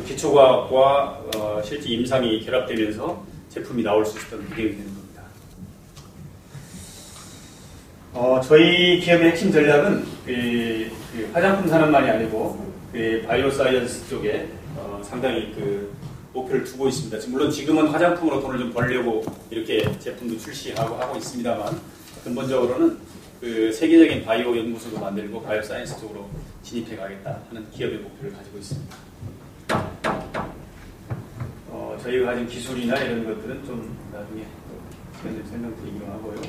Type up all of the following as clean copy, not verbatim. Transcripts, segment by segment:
기초과학과 실제 임상이 결합되면서 제품이 나올 수 있었던 배경이 되는 겁니다. 저희 기업의 핵심 전략은 화장품 산업만이 아니고 바이오 사이언스 쪽에 상당히 목표를 두고 있습니다. 물론 지금은 화장품으로 돈을 좀 벌려고 이렇게 제품도 출시하고 하고 있습니다만, 근본적으로는 세계적인 바이오 연구소도 만들고 바이오 사이언스 쪽으로 진입해 가겠다 하는 기업의 목표를 가지고 있습니다. 저희가 가진 기술이나 이런 것들은 좀 나중에 시간 좀 설명드리기로 하고요.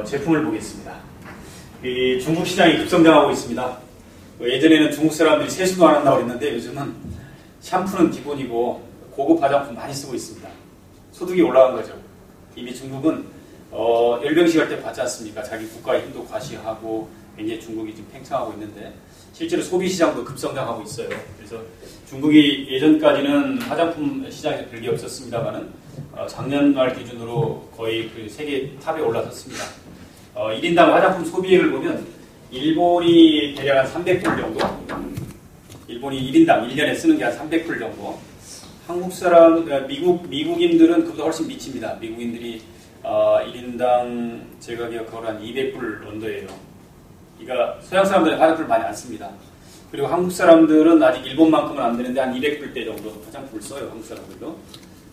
제품을 보겠습니다. 중국 시장이 급성장하고 있습니다. 예전에는 중국 사람들이 세수도 안 한다고 했는데 요즘은 샴푸는 기본이고 고급 화장품 많이 쓰고 있습니다. 소득이 올라간 거죠. 이미 중국은 열병식 할 때 봤지 않습니까? 자기 국가의 힘도 과시하고 굉장히 중국이 지금 팽창하고 있는데 실제로 소비 시장도 급성장하고 있어요. 그래서 중국이 예전까지는 화장품 시장에서 별게 없었습니다만은 작년 말 기준으로 거의 세계 탑에 올라섰습니다. 1인당 화장품 소비액을 보면 일본이 대략 한 300불 정도, 일본이 1인당 1년에 쓰는 게 한 300불 정도, 한국 사람, 미국인들은 그보다 훨씬 미칩니다. 미국인들이 1인당 제가 기억하기로 한 200불 언더예요. 그러니까 서양 사람들은 화장품을 많이 안 씁니다. 그리고 한국 사람들은 아직 일본만큼은 안 되는데 한 200불대 정도 화장품을 써요. 한국 사람들도.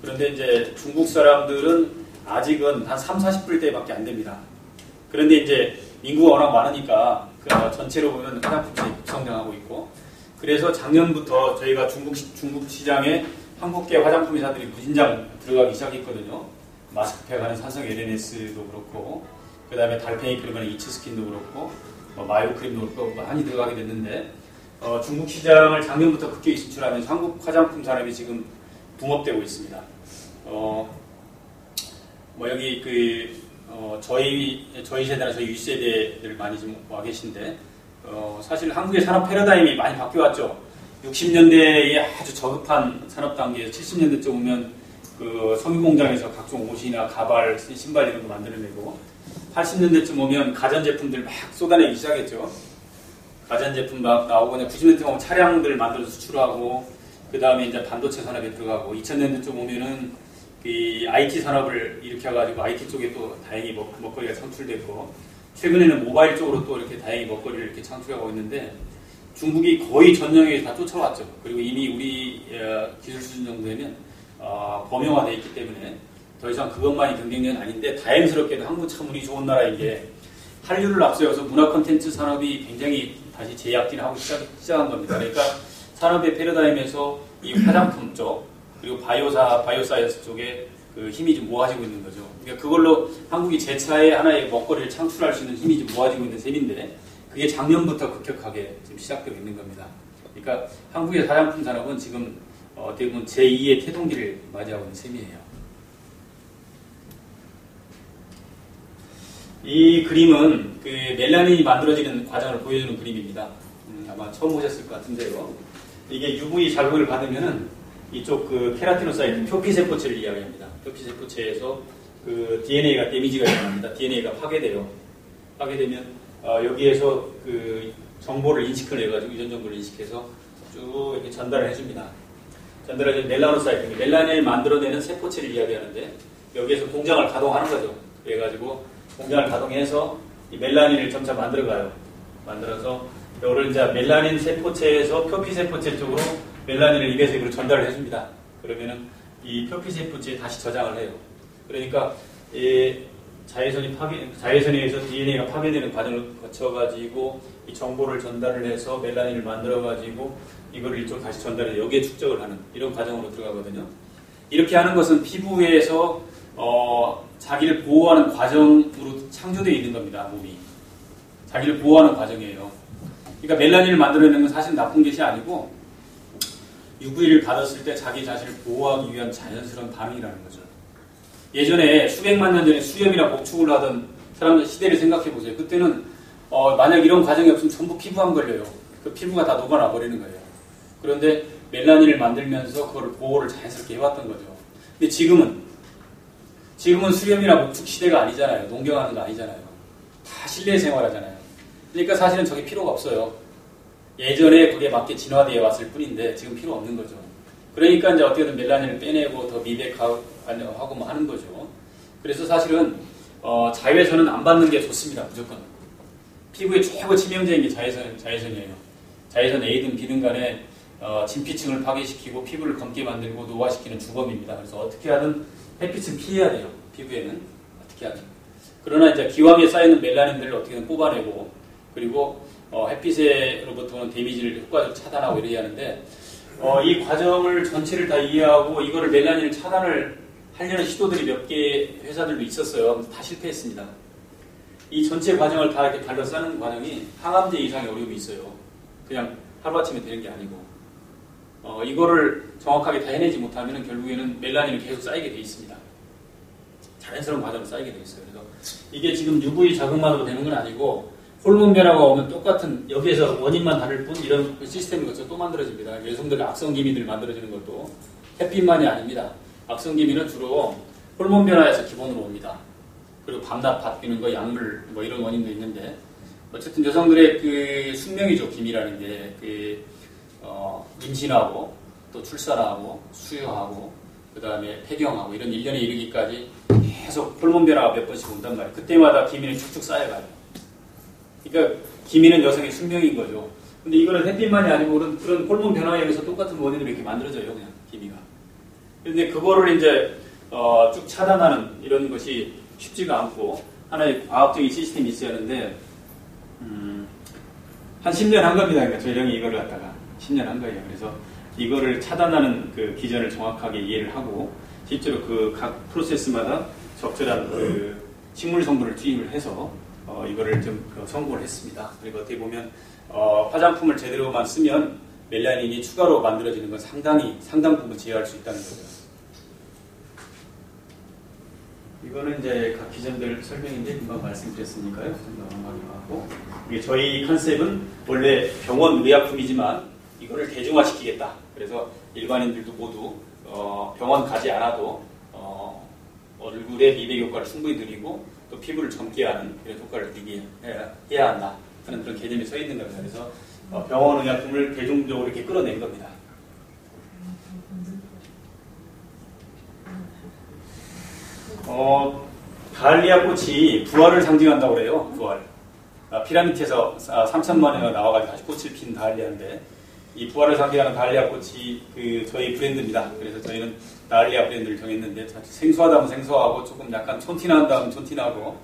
그런데 이제 중국 사람들은 아직은 한 3, 40불대밖에 안 됩니다. 그런데 이제 인구가 워낙 많으니까 전체로 보면 화장품 시장이 급성장하고 있고, 그래서 작년부터 저희가 중국 시장에 한국계 화장품 회사들이 무진장 들어가기 시작했거든요. 마스크팩 하는 산성 LNS도 그렇고, 그 다음에 달팽이 크림하는 이츠스킨도 그렇고, 마요 크림도 그렇고 많이 들어가게 됐는데, 중국 시장을 작년부터 급격히 진출하면서 한국 화장품 산업이 지금 붐업되고 있습니다. 여기 저희 세대나 저희 윗세대들 많이 좀 와 계신데, 사실 한국의 산업 패러다임이 많이 바뀌어왔죠. 60년대에 아주 저급한 산업 단계에서 70년대쯤 오면 섬유공장에서 각종 옷이나 가발, 신발 이런 거 만들어내고, 80년대쯤 오면 가전제품들 막 쏟아내기 시작했죠. 가전제품 막 나오고, 90년대 오면 차량들 만들어서 수출하고, 그 다음에 이제 반도체 산업에 들어가고, 2000년대쯤 오면은 IT 산업을 일으켜가지고 IT 쪽에 또 다행히 먹거리가 창출됐고, 최근에는 모바일 쪽으로 또 이렇게 다행히 먹거리를 이렇게 창출하고 있는데, 중국이 거의 전 영역에 다 쫓아왔죠. 그리고 이미 우리 기술 수준 정도 되면 범용화되어 있기 때문에 더 이상 그것만이 경쟁력은 아닌데, 다행스럽게도 한국 참 운이 좋은 나라인 게 한류를 앞세워서 문화 콘텐츠 산업이 굉장히 다시 재약진하고 시작한 겁니다. 그러니까 산업의 패러다임에서 이 화장품 쪽, 그리고 바이오 사이언스 쪽에 힘이 좀 모아지고 있는 거죠. 그러니까 그걸로 한국이 제차의 하나의 먹거리를 창출할 수 있는 힘이 좀 모아지고 있는 셈인데, 그게 작년부터 급격하게 지금 시작되고 있는 겁니다. 그러니까 한국의 화장품 산업은 지금 어떻게 보면 제2의 태동기를 맞이하고 있는 셈이에요. 이 그림은 멜라닌이 만들어지는 과정을 보여주는 그림입니다. 아마 처음 보셨을 것 같은데요. 이게 UV 자극을 받으면은 이쪽 케라티노사이트 표피세포체를 이야기합니다. 표피세포체에서 DNA가 데미지가 일어납니다. DNA가 파괴돼요. 파괴되면 여기에서 정보를 인식을 해가지고 유전 정보를 인식해서 쭉 이렇게 전달을 해줍니다. 전달해서 멜라노사이트, 멜라닌을 만들어내는 세포체를 이야기하는데, 여기에서 공장을 가동하는 거죠. 그래가지고 공장을 가동해서 이 멜라닌을 점차 만들어가요. 만들어서 이거를 이제 멜라닌 세포체에서 표피세포체 쪽으로 멜라닌을 입에서 이걸 전달을 해줍니다. 그러면은 이 표피세포체에 다시 저장을 해요. 그러니까 자외선에 의해서 DNA가 파괴되는 과정을 거쳐가지고 이 정보를 전달을 해서 멜라닌을 만들어가지고 이거를 이쪽 다시 전달해서 여기에 축적을 하는 이런 과정으로 들어가거든요. 이렇게 하는 것은 피부에서 자기를 보호하는 과정으로 창조되어 있는 겁니다. 몸이. 자기를 보호하는 과정이에요. 그러니까 멜라닌을 만들어내는 건 사실 나쁜 것이 아니고 UV를 받았을 때 자기 자신을 보호하기 위한 자연스러운 반응이라는 거죠. 예전에 수백만 년 전에 수염이나 목축을 하던 사람들 시대를 생각해 보세요. 그때는 만약 이런 과정이 없으면 전부 피부암 걸려요. 그 피부가 다 녹아나 버리는 거예요. 그런데 멜라닌을 만들면서 그걸 보호를 자연스럽게 해왔던 거죠. 근데 지금은 수염이나 목축 시대가 아니잖아요. 농경하는 거 아니잖아요. 다 실내 생활하잖아요. 그러니까 사실은 저게 필요가 없어요. 예전에 그게 맞게 진화되어 왔을 뿐인데 지금 필요 없는 거죠. 그러니까 이제 어떻게든 멜라닌을 빼내고 더 미백하고 뭐 하는 거죠. 그래서 사실은 자외선은 안 받는 게 좋습니다. 무조건. 피부에 최고 치명적인 게 자외선이에요. 자외선 A든 B든 간에 진피층을 파괴시키고 피부를 검게 만들고 노화시키는 주범입니다. 그래서 어떻게 하든 햇빛은 피해야 돼요. 피부에는 어떻게 하든. 그러나 이제 기왕에 쌓이는 멜라닌들을 어떻게든 뽑아내고 그리고 햇빛으로부터 오는 데미지를 효과적으로 차단하고 이래야 하는데 이 과정을 전체를 다 이해하고 이거를 멜라닌을 차단을 하려는 시도들이 몇 개 회사들도 있었어요. 다 실패했습니다. 이 전체 과정을 다 이렇게 발로 싸는 과정이 항암제 이상의 어려움이 있어요. 그냥 하루아침에 되는 게 아니고 이거를 정확하게 다 해내지 못하면 결국에는 멜라닌이 계속 쌓이게 돼 있습니다. 자연스러운 과정으로 쌓이게 돼 있어요. 그래서 이게 지금 UV 자극만으로 되는 건 아니고 호르몬 변화가 오면 똑같은 여기에서 원인만 다를 뿐 이런 시스템이 거쳐 또 만들어집니다. 여성들 악성기미들 만들어지는 것도 햇빛만이 아닙니다. 악성기미는 주로 호르몬 변화에서 기본으로 옵니다. 그리고 밤낮 바뀌는 거, 약물 뭐 이런 원인도 있는데 어쨌든 여성들의 그 숙명이죠. 기미라는 게 임신하고 또 출산하고 수유하고 그 다음에 폐경하고 이런 1년에 이르기까지 계속 호르몬 변화가 몇 번씩 온단 말이에요. 그때마다 기미는 쭉쭉 쌓여가요. 그러니까 기미는 여성의 숙명인 거죠. 근데 이거는 햇빛만이 아니고 그런 호르몬 변화에 의해서 똑같은 원인으로 이렇게 만들어져요. 그냥 기미가. 그런데 그거를 이제 쭉 차단하는 이런 것이 쉽지가 않고 하나의 과학적인 시스템이 있어야 하는데 한 10년 한 겁니다. 그러니까 저희 형이 이거를 갖다가 10년 한 거예요. 그래서 이거를 차단하는 그 기전을 정확하게 이해를 하고 실제로 그 각 프로세스마다 적절한 그 식물 성분을 투입을 해서 이거를 좀 성공을 했습니다. 그리고 어떻게 보면 화장품을 제대로만 쓰면 멜라닌이 추가로 만들어지는 건 상당 부분 제어할 수 있다는 거죠. 이거는 이제 각 기전들 설명인데 금방 말씀드렸으니까요. 좀 넘어가고 이게 저희 컨셉은 원래 병원 의약품이지만 이거를 대중화시키겠다. 그래서 일반인들도 모두 병원 가지 않아도 얼굴의 미백 효과를 충분히 누리고 또 피부를 젊게 하는 이런 효과를 누리게 해야 한다 하는 그런 개념이 서 있는 겁니다. 그래서 병원 의약품을 대중적으로 이렇게 끌어낸 겁니다. 다알리아 꽃이 부활을 상징한다고 그래요. 부활. 피라미드에서 3천만 년가 나와가지고 다시 꽃을 핀 다알리아인데 이 부활을 상징하는 다알리아 꽃이 저희 브랜드입니다. 그래서 저희는 다알리아 브랜드를 정했는데 생소하다면 생소하고 조금 약간 촌티나다면 촌티나고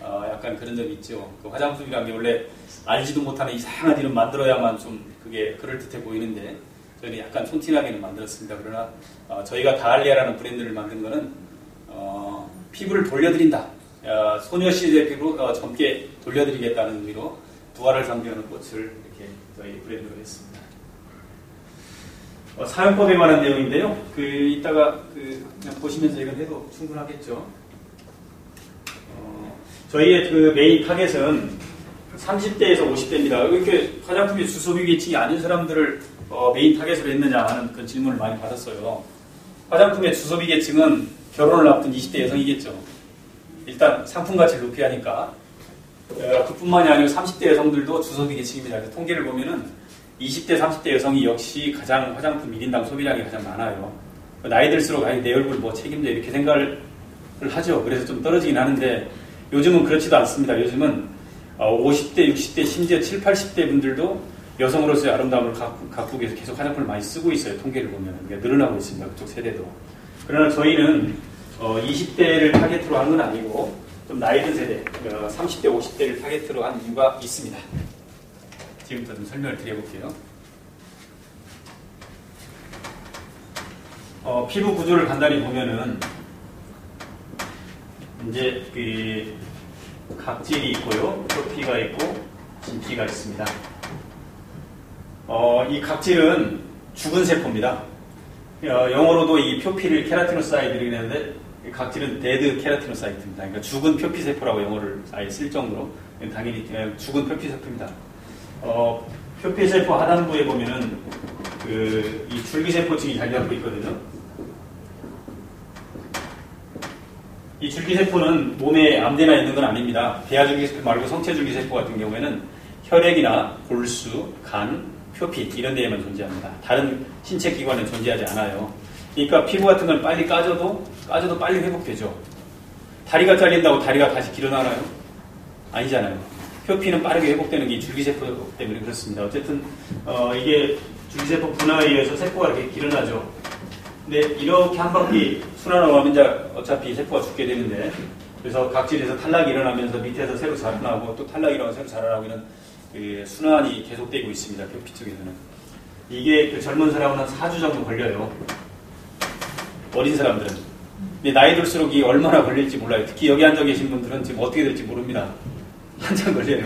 약간 그런 점이 있죠. 그 화장품이라는 게 원래 알지도 못하는 이상한 이름 만들어야만 좀 그게 그럴듯해 보이는데 저희는 약간 촌티나게는 만들었습니다. 그러나 저희가 다알리아라는 브랜드를 만든 거는 피부를 돌려드린다. 소녀시대 피부로 젊게 돌려드리겠다는 의미로 부활을 상징하는 꽃을 이렇게 저희 브랜드로 했습니다. 사용법에 관한 내용인데요. 이따가 그냥 보시면서 이건 해도 충분하겠죠. 저희의 메인 타겟은 30대에서 50대입니다. 이렇게 화장품이 주소비계층이 아닌 사람들을 메인 타겟으로 했느냐 하는 그런 질문을 많이 받았어요. 화장품의 주소비계층은 결혼을 앞둔 20대 여성이겠죠. 일단 상품 가치를 높여야 하니까 그뿐만이 아니고 30대 여성들도 주소비계층입니다. 통계를 보면은 20대, 30대 여성이 역시 가장 화장품 1인당 소비량이 가장 많아요. 나이 들수록 내 얼굴 뭐 책임져 이렇게 생각을 하죠. 그래서 좀 떨어지긴 하는데 요즘은 그렇지도 않습니다. 요즘은 50대, 60대, 심지어 70, 80대 분들도 여성으로서의 아름다움을 갖고 위해서 계속 화장품을 많이 쓰고 있어요. 통계를 보면. 그러니까 늘어나고 있습니다. 그쪽 세대도. 그러나 저희는 20대를 타겟으로 하는 건 아니고 좀 나이 든 세대, 30대, 50대를 타겟으로 한 이유가 있습니다. 지금부터 좀 설명을 드려볼게요. 피부 구조를 간단히 보면은 이제 각질이 있고요, 표피가 있고 진피가 있습니다. 이 각질은 죽은 세포입니다. 영어로도 이 표피를 케라티노사이드라고 하는데 각질은 데드 케라티노사이트입니다. 그러니까 죽은 표피 세포라고 영어를 아예 쓸 정도로 당연히 죽은 표피 세포입니다. 표피 세포 하단부에 보면은 이 줄기세포층이 자리 잡고 있거든요. 이 줄기세포는 몸에 아무데나 있는 건 아닙니다. 배아줄기세포 말고 성체줄기세포 같은 경우에는 혈액이나 골수, 간, 표피 이런 데에만 존재합니다. 다른 신체 기관에 존재하지 않아요. 그러니까 피부 같은 건 빨리 까져도 빨리 회복되죠. 다리가 잘린다고 다리가 다시 길어나나요? 아니잖아요. 표피는 빠르게 회복되는 게 줄기세포 때문에 그렇습니다. 어쨌든 이게 줄기세포 분화에 의해서 세포가 이렇게 길어나죠. 근데 이렇게 한 바퀴 순환하고 하면 이제 어차피 세포가 죽게 되는데, 그래서 각질에서 탈락이 일어나면서 밑에서 새로 자라나고 또 탈락이 일어나서 새로 자라나고 이런 순환이 계속되고 있습니다. 표피 쪽에서는. 이게 그 젊은 사람은 한 4주 정도 걸려요. 어린 사람들은. 근데 나이 들수록 이게 얼마나 걸릴지 몰라요. 특히 여기 앉아 계신 분들은 지금 어떻게 될지 모릅니다. 한참 걸려요.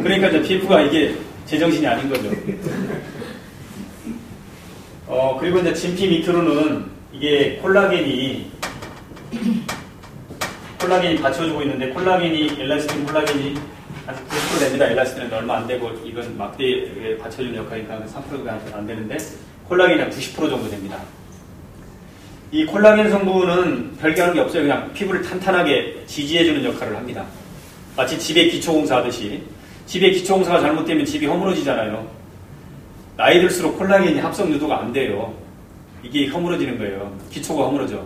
그러니까 이제 피부가 이게 제정신이 아닌 거죠. 그리고 이제 진피 밑으로는 이게 콜라겐이 받쳐주고 있는데, 엘라스틴 콜라겐이 한 90% 됩니다. 엘라스틴은 얼마 안 되고, 이건 막대에 받쳐주는 역할이니까 3%가 안 되는데, 콜라겐이 한 90% 정도 됩니다. 이 콜라겐 성분은 별게 하는 게 없어요. 그냥 피부를 탄탄하게 지지해주는 역할을 합니다. 마치 집에 기초공사 하듯이, 집에 기초공사가 잘못되면 집이 허물어지잖아요. 나이 들수록 콜라겐이 합성 유도가 안 돼요. 이게 허물어지는 거예요. 기초가 허물어져.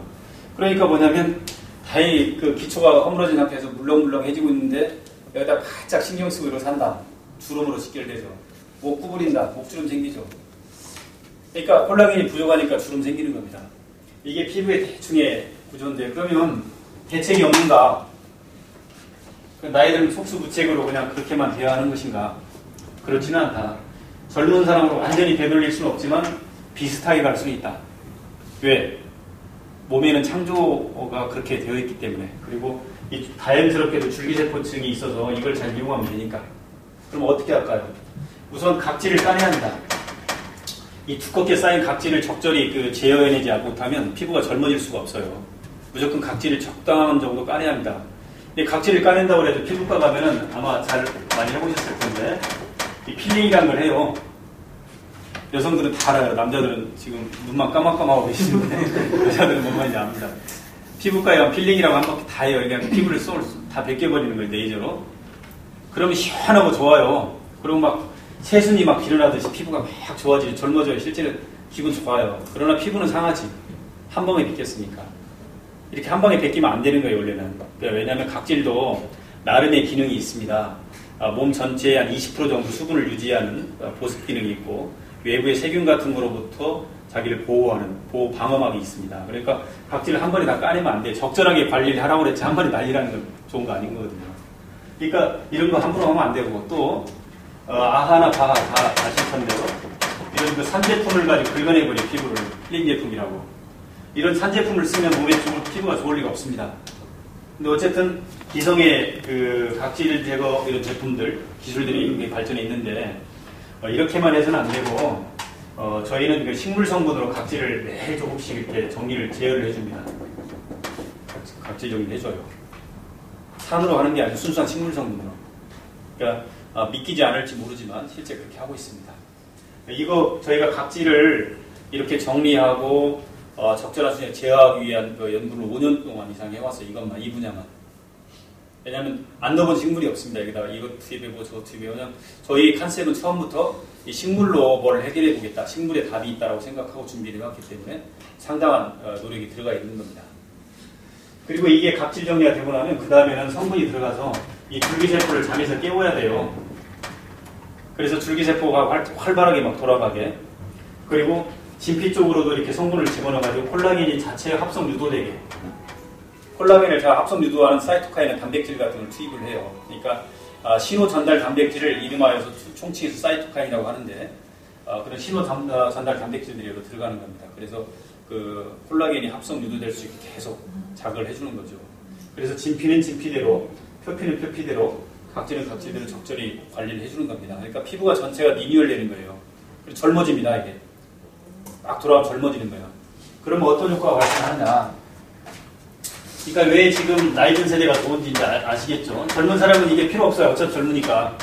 그러니까 뭐냐면 다행히 그 기초가 허물어진 상태에서 물렁물렁해지고 있는데 여기다 바짝 신경 쓰고 이러고 산다. 주름으로 직결되죠. 목 구부린다. 목주름 생기죠. 그러니까 콜라겐이 부족하니까 주름 생기는 겁니다. 이게 피부의 대충의 구조인데, 그러면 대책이 없는가? 나이 들면 속수무책으로 그냥 그렇게만 대화하는 것인가? 그렇지는 않다. 젊은 사람으로 완전히 되돌릴 수는 없지만 비슷하게 갈 수는 있다. 왜? 몸에는 창조가 그렇게 되어 있기 때문에, 그리고 이 자연스럽게도 줄기세포층이 있어서 이걸 잘 이용하면 되니까. 그럼 어떻게 할까요? 우선 각질을 까내야 합니다. 이 두껍게 쌓인 각질을 적절히 제어해내지 못하면 피부가 젊어질 수가 없어요. 무조건 각질을 적당한 정도 까내야 합니다. 근데 각질을 까낸다고 해도 피부과 가면은 아마 잘 많이 해보셨을 텐데, 이 필링이라는 걸 해요. 여성들은 다 알아요. 남자들은 지금 눈만 까맣까맣하고 계시는데 여자들은 뭔 말인지 압니다. 피부과에 가면 필링이라고 한 바퀴 다 해요. 그냥 피부를 다 벗겨버리는 거예요. 레이저로. 그러면 시원하고 좋아요. 그리고 막 새순이 막 일어나듯이 피부가 막 좋아지고 젊어져요. 실제는 기분 좋아요. 그러나 피부는 상하지. 한 방에 벗겼으니까. 이렇게 한 방에 벗기면 안 되는 거예요. 원래는. 왜냐하면 각질도 나름의 기능이 있습니다. 몸 전체의 한 20% 정도 수분을 유지하는 보습 기능이 있고, 외부의 세균 같은 거로부터 자기를 보호하는 방어막이 있습니다. 그러니까 각질을 한 번에 다 까내면 안 돼. 적절하게 관리를 하라고 그랬지 한 번에 날리라는 건 좋은 거 아닌 거거든요. 그러니까 이런 거 함부로 하면 안 되고, 또 아하나 바하 다 아실 텐데요. 이런 산제품을 가지고 긁어내버린 피부를 필링 제품이라고. 이런 산제품을 쓰면 몸에 피부가 좋을 리가 없습니다. 근데 어쨌든 기성의 각질 제거 이런 제품들, 기술들이 발전해 있는데, 이렇게만 해서는 안 되고, 저희는 식물 성분으로 각질을 매일 조금씩 이렇게 제어를 해줍니다. 각질 정리를 해줘요. 산으로 하는 게 아니고 순수한 식물 성분으로. 그러니까 믿기지 않을지 모르지만 실제 그렇게 하고 있습니다. 이거 저희가 각질을 이렇게 정리하고 적절한 수준에 제어하기 위한 연구를 5년 동안 이상 해왔어요. 이것만, 이 분야만. 왜냐하면 안 넣어본 식물이 없습니다. 여기다가 이것 투입해보고 저것 투입해보고. 그냥 저희 컨셉은 처음부터 이 식물로 뭘 해결해 보겠다, 식물에 답이 있다고 생각하고 준비를 해왔기 때문에 상당한 노력이 들어가 있는 겁니다. 그리고 이게 각질 정리가 되고 나면 그 다음에는 성분이 들어가서 이 줄기세포를 잠에서 깨워야 돼요. 그래서 줄기세포가 활발하게 막 돌아가게, 그리고 진피 쪽으로도 이렇게 성분을 집어넣어가지고 콜라겐이 자체 합성 유도되게, 콜라겐을 잘 합성 유도하는 사이토카인의 단백질 같은 걸 투입을 해요. 그러니까 신호 전달 단백질을 이름하여서 총칭해서 사이토카인이라고 하는데, 그런 신호 전달 단백질들이 여기로 들어가는 겁니다. 그래서 그 콜라겐이 합성 유도될 수 있게 계속 자극을 해주는 거죠. 그래서 진피는 진피대로, 표피는 표피대로, 각질은 각질대로 적절히 관리를 해주는 겁니다. 그러니까 피부가 전체가 리뉴얼 되는 거예요. 그리고 젊어집니다. 이게 막 돌아가면 젊어지는 거예요. 그러면 어떤 효과가 발생하느냐? 그러니까 왜 지금 나이 든 세대가 좋은지 이제 아시겠죠? 젊은 사람은 이게 필요 없어요. 어차피 젊으니까.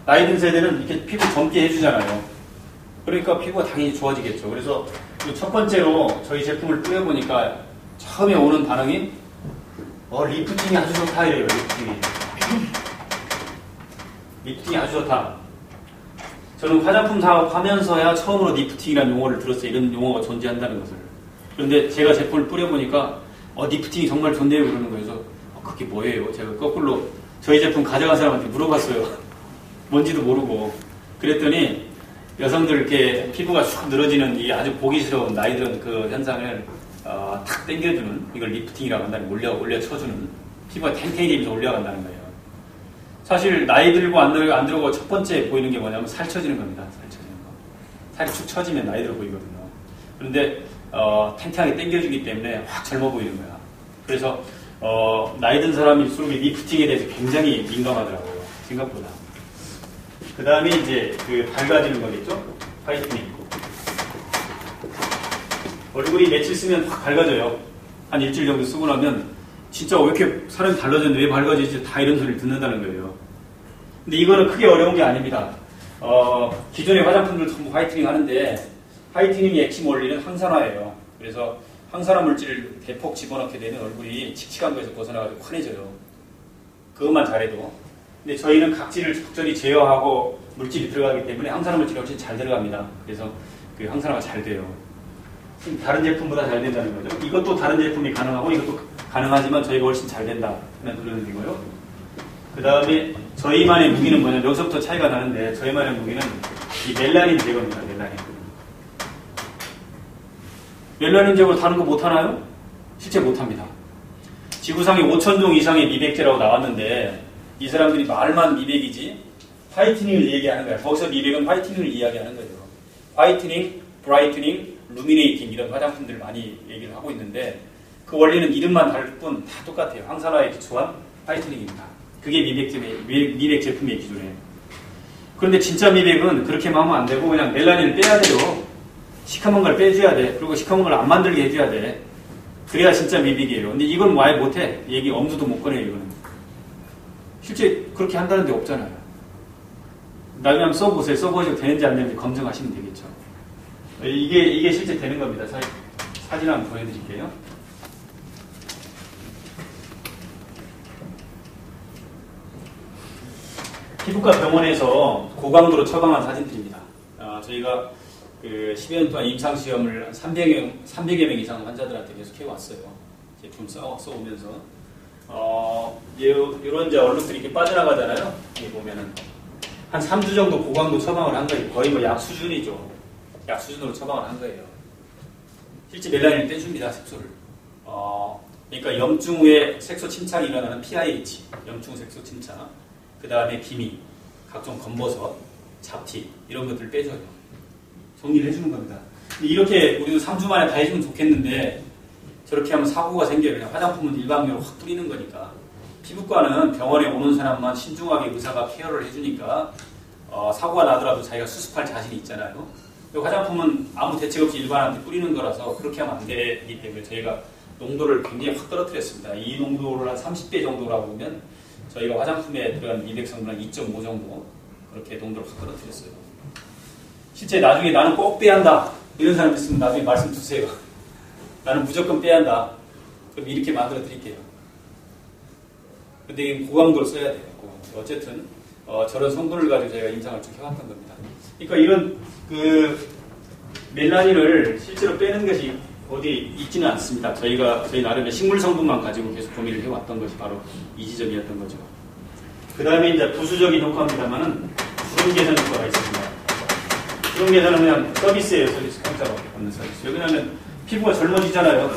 나이 든 세대는 이렇게 피부 젊게 해주잖아요. 그러니까 피부가 당연히 좋아지겠죠. 그래서 첫 번째로 저희 제품을 뿌려보니까 처음에 오는 반응이 리프팅이 아주 좋다 이래요. 리프팅이 아주 좋다. 저는 화장품 사업하면서야 처음으로 리프팅이라는 용어를 들었어요. 이런 용어가 존재한다는 것을. 그런데 제가 제품을 뿌려보니까 리프팅이 정말 좋네요 그러는 거예요. 그래서 그게 뭐예요? 제가 거꾸로 저희 제품 가져간 사람한테 물어봤어요. 뭔지도 모르고. 그랬더니 여성들 이렇게 피부가 쑥 늘어지는 이 아주 보기스러운 나이 들은 그 현상을 탁 당겨주는, 이걸 리프팅이라고 한다는, 올려 쳐주는, 피부가 탱탱해지면서 올라간다는 거예요. 사실 나이 들고 안 들고 첫 번째 보이는 게 뭐냐면 살 처지는 겁니다. 살 처지는 거. 살이 축 처지면 나이 들어 보이거든요. 그런데 탱탱하게 당겨주기 때문에 확 젊어 보이는 거야. 그래서 나이 든 사람일수록 리프팅에 대해서 굉장히 민감하더라고요. 생각보다. 그 다음에 이제 그 밝아지는 거겠죠? 화이트닝. 얼굴이 며칠 쓰면 확 밝아져요. 한 일주일 정도 쓰고 나면 진짜 왜 이렇게 사람이 달라졌는데 왜 밝아지지? 다 이런 소리를 듣는다는 거예요. 근데 이거는 크게 어려운 게 아닙니다. 기존의 화장품들 전부 화이트닝 하는데 화이트닝의 핵심 원리는 항산화예요. 그래서 항산화 물질을 대폭 집어넣게 되면 얼굴이 칙칙한 거에서 벗어나가지고 환해져요. 그것만 잘해도. 근데 저희는 각질을 적절히 제어하고 물질이 들어가기 때문에 항산화 물질이 훨씬 잘 들어갑니다. 그래서 그 항산화가 잘 돼요. 다른 제품보다 잘 된다는 거죠. 이것도 다른 제품이 가능하고 이것도 가능하지만 저희가 훨씬 잘 된다. 그런 얘기고요. 그 다음에 저희만의 무기는 뭐냐면 여기서부터 차이가 나는데 저희만의 무기는 이 멜라닌 제거입니다. 멜라닌 제거 다른 거 못하나요? 실제 못합니다. 지구상에 5,000종 이상의 미백제라고 나왔는데 이 사람들이 말만 미백이지 화이트닝을 얘기하는 거예요. 거기서 미백은 화이트닝을 이야기하는 거예요. 화이트닝, 브라이트닝, 루미네이팅 이런 화장품들을 많이 얘기를 하고 있는데 그 원리는 이름만 다를 뿐 다 똑같아요. 항산화에 기초한 화이트닝입니다. 그게 미백 제품의 기준이에요. 그런데 진짜 미백은 그렇게만 하면 안 되고 그냥 멜라닌을 빼야 돼요. 시커먼 걸 빼줘야 돼. 그리고 시커먼 걸 안 만들게 해줘야 돼. 그래야 진짜 미백이에요. 근데 이건 뭐 아예 못해. 얘기 엄두도 못 꺼내요. 이거는. 실제 그렇게 한다는 데 없잖아요. 나중에 한번 써보세요. 써보시고 되는지 안 되는지 검증하시면 되겠죠. 이게 실제 되는 겁니다. 사진 한번 보여드릴게요. 피부과 병원에서 고강도로 처방한 사진들입니다. 저희가 그 10여 년 동안 임상시험을 300여 명 이상 환자들한테 계속 해왔어요. 제품 써오면서. 이런 이제 얼룩들이 이렇게 빠져나가잖아요. 여기 보면은. 한 3주 정도 고강도 처방을 한 거예요. 거의 뭐 약 수준이죠. 약 수준으로 처방을 한 거예요. 실제 멜라닌을 떼줍니다. 색소를. 그러니까 염증 후에 색소 침착이 일어나는 PIH, 염증 색소 침착, 그 다음에 기미, 각종 검버섯, 잡티 이런 것들을 빼줘요. 정리를 해주는 겁니다. 근데 이렇게 우리도 3주 만에 다 해주면 좋겠는데 저렇게 하면 사고가 생겨요. 그냥 화장품은 일방적으로 확 뿌리는 거니까. 피부과는 병원에 오는 사람만 신중하게 의사가 케어를 해주니까 사고가 나더라도 자기가 수습할 자신이 있잖아요. 화장품은 아무 대책 없이 일반한테 뿌리는 거라서 그렇게 하면 안 되기 때문에 저희가 농도를 굉장히 확 떨어뜨렸습니다. 이 농도를 한 30배 정도라고 보면 저희가 화장품에 들어간 미백 성분 한 2.5 정도 그렇게 농도를 확 떨어뜨렸어요. 실제 나중에 나는 꼭 빼야 한다 이런 사람 있으면 나중에 말씀 주세요. 나는 무조건 빼야 한다. 그럼 이렇게 만들어 드릴게요. 근데 이 고강도를 써야 돼요. 어쨌든 저런 성분을 가지고 저희가 임상을 쭉 해왔던 겁니다. 그러니까 이런 그 멜라닌을 실제로 빼는 것이 어디 있지는 않습니다. 저희 나름의 식물 성분만 가지고 계속 고민을 해왔던 것이 바로 이 지점이었던 거죠. 그 다음에 이제 부수적인 효과입니다만은 주름 개선 효과가 있습니다. 주름 개선은 그냥 서비스예요. 서비스 공짜밖에 없는 서비스. 왜냐하면 피부가 젊어지잖아요.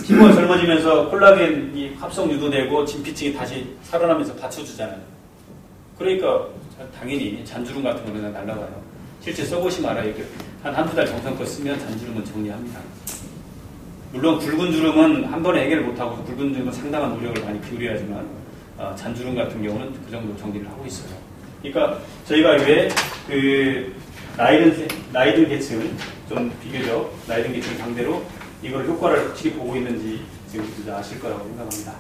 피부가 젊어지면서 콜라겐이 합성 유도되고 진피층이 다시 살아나면서 받쳐주잖아요. 그러니까 당연히 잔주름 같은 거 그냥 날라가요. 실제 써보시면 알아요. 한두 달 정성껏 쓰면 잔주름은 정리합니다. 물론 굵은 주름은 한 번에 해결을 못하고 굵은 주름은 상당한 노력을 많이 기울여야지만 잔주름 같은 경우는 그 정도 정리를 하고 있어요. 그러니까 저희가 왜 그 나이 든 계층 좀 비교적 나이 든 계층 상대로 이걸 효과를 확실히 보고 있는지 지금 이제 아실 거라고 생각합니다.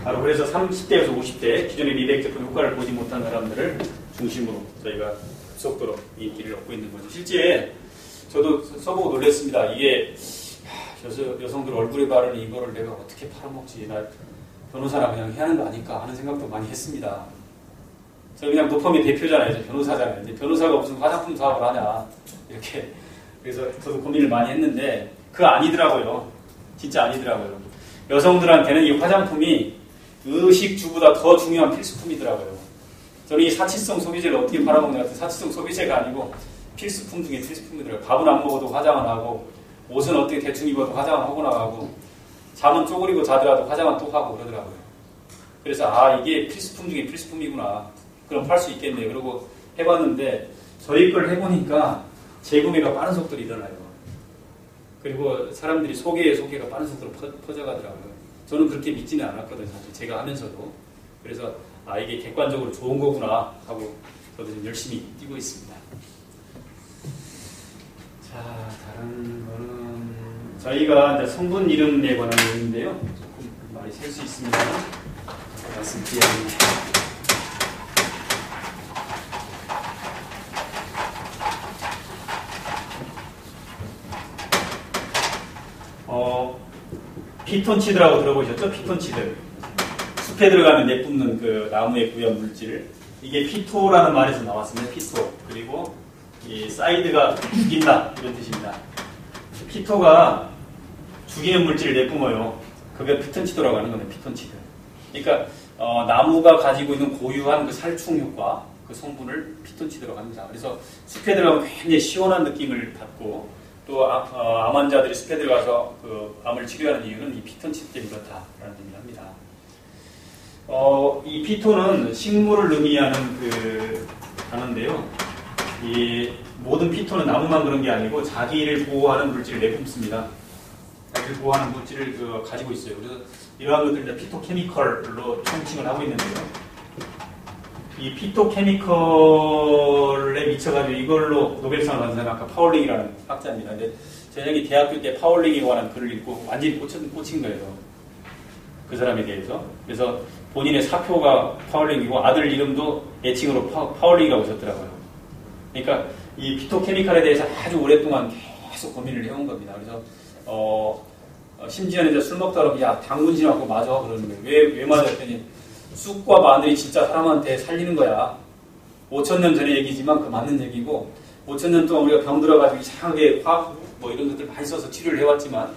바로 그래서 30대에서 50대 기존의 미백 제품 효과를 보지 못한 사람들을 중심으로 저희가 급속도로 인기를 얻고 있는 거죠. 실제 저도 써보고 놀랐습니다. 이게 여성들 얼굴에 바르는 이거를 내가 어떻게 팔아먹지? 나 변호사나 그냥 해야 하는 거 아닐까 하는 생각도 많이 했습니다. 저는 그냥 노펌의 대표잖아요. 저 변호사잖아요. 근데 변호사가 무슨 화장품 사업을 하냐. 이렇게. 그래서 저도 고민을 많이 했는데, 그거 아니더라고요. 진짜 아니더라고요. 여성들한테는 이 화장품이 의식주보다 더 중요한 필수품이더라고요. 저는 이 사치성 소비재를 어떻게 팔아먹냐 같은 사치성 소비재가 아니고 필수품 중에 필수품이더라고요. 밥은 안 먹어도 화장은 하고, 옷은 어떻게 대충 입어도 화장은 하고 나가고, 잠은 쪼그리고 자더라도 화장은 또 하고 그러더라고요. 그래서 아, 이게 필수품 중에 필수품이구나. 그럼 팔 수 있겠네. 그러고 해봤는데 저희 걸 해보니까 재구매가 빠른 속도로 일어나요. 그리고 사람들이 소개가 빠른 속도로 퍼져가더라고요. 저는 그렇게 믿지는 않았거든요. 사실 제가 하면서도. 그래서 아, 이게 객관적으로 좋은 거구나 하고 저도 좀 열심히 뛰고 있습니다. 자, 다른 거는 저희가 이제 성분 이름에 관한 내용인데요. 조금 많이 셀 수 있습니다. 말씀드리겠습니다. 피톤치드라고 들어보셨죠? 피톤치드. 숲에 들어가면 내뿜는 그 나무에 부여한 물질. 이게 피토라는 말에서 나왔습니다. 피토. 그리고 이 사이드가 죽인다 이런 뜻입니다. 피토가 죽이는 물질을 내뿜어요. 그게 피톤치드라고 하는 거네. 피톤치드. 그러니까 나무가 가지고 있는 고유한 그 살충 효과, 그 성분을 피톤치드라고 합니다. 그래서 숲에 들어가면 굉장히 시원한 느낌을 받고 또 암 환자들이 숲에 들어가서 그 암을 치료하는 이유는 이 피톤치드 때문에 그렇다라는 얘기를 합니다. 이 피토는 식물을 의미하는 그 단어인데요. 이 모든 피토는 나무만 그런 게 아니고 자기를 보호하는 물질을 내뿜습니다. 자기를 보호하는 물질을 가지고 있어요. 그래서 이러한 것들을 피토케미컬로 총칭을 하고 있는데요. 이 피토케미컬에 미쳐가지고 이걸로 노벨상을 받은 사람은 아까 파울링이라는 학자입니다. 근데 저녁에 대학교 때 파울링에 관한 글을 읽고 완전히 꽂힌 거예요. 그 사람에 대해서. 그래서 본인의 사표가 파울링이고 아들 이름도 애칭으로 파울링이라고 썼더라고요. 그러니까 이 피토케미컬에 대해서 아주 오랫동안 계속 고민을 해온 겁니다. 그래서 심지어는 이제 술 먹다 보면 야 당분진 갖고 맞아 그러는 거예요. 왜 맞아 했더니 쑥과 마늘이 진짜 사람한테 살리는 거야. 5,000년 전의 얘기지만 그 맞는 얘기고 5,000년 동안 우리가 병들어가지고 이상하게 화학 뭐 이런 것들 많이 써서 치료를 해왔지만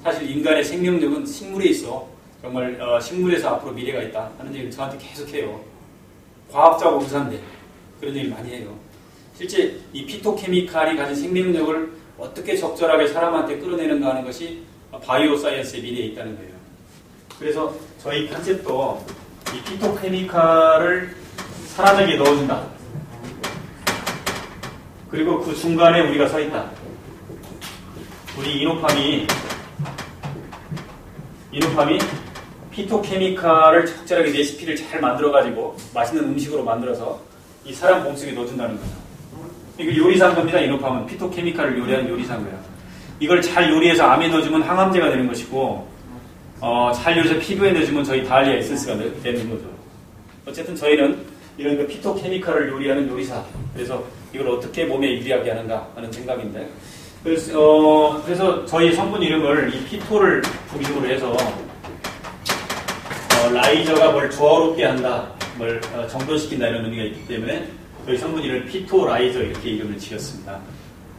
사실 인간의 생명력은 식물에 있어. 정말 식물에서 앞으로 미래가 있다 하는 얘기를 저한테 계속해요. 과학자고 의사인데 그런 얘기를 많이 해요. 실제 이 피토케미칼이 가진 생명력을 어떻게 적절하게 사람한테 끌어내는가 하는 것이 바이오 사이언스의 미래에 있다는 거예요. 그래서 저희 컨셉도 이 피토케미칼을 사람에게 넣어준다. 그리고 그 중간에 우리가 서 있다. 우리 이노팜이 피토케미칼을 적절하게 레시피를 잘 만들어가지고 맛있는 음식으로 만들어서 이 사람 몸속에 넣어준다는 거죠. 이거 요리사인 겁니다. 이노팜은 피토케미칼을 요리하는 요리사인 거예요. 이걸 잘 요리해서 암에 넣어주면 항암제가 되는 것이고 잘 요리해서 피부에 넣어주면 저희 다알리아 에센스가 되는 거죠. 어쨌든 저희는 이런 그 피토케미칼을 요리하는 요리사. 그래서 이걸 어떻게 몸에 유리하게 하는가 하는 생각인데 그래서 저희 성분 이름을 이 피토를 중심으로 해서 라이저가 뭘 조화롭게 한다, 뭘 정돈시킨다 이런 의미가 있기 때문에 저희 성분 이름을 피토라이저 이렇게 이름을 지었습니다.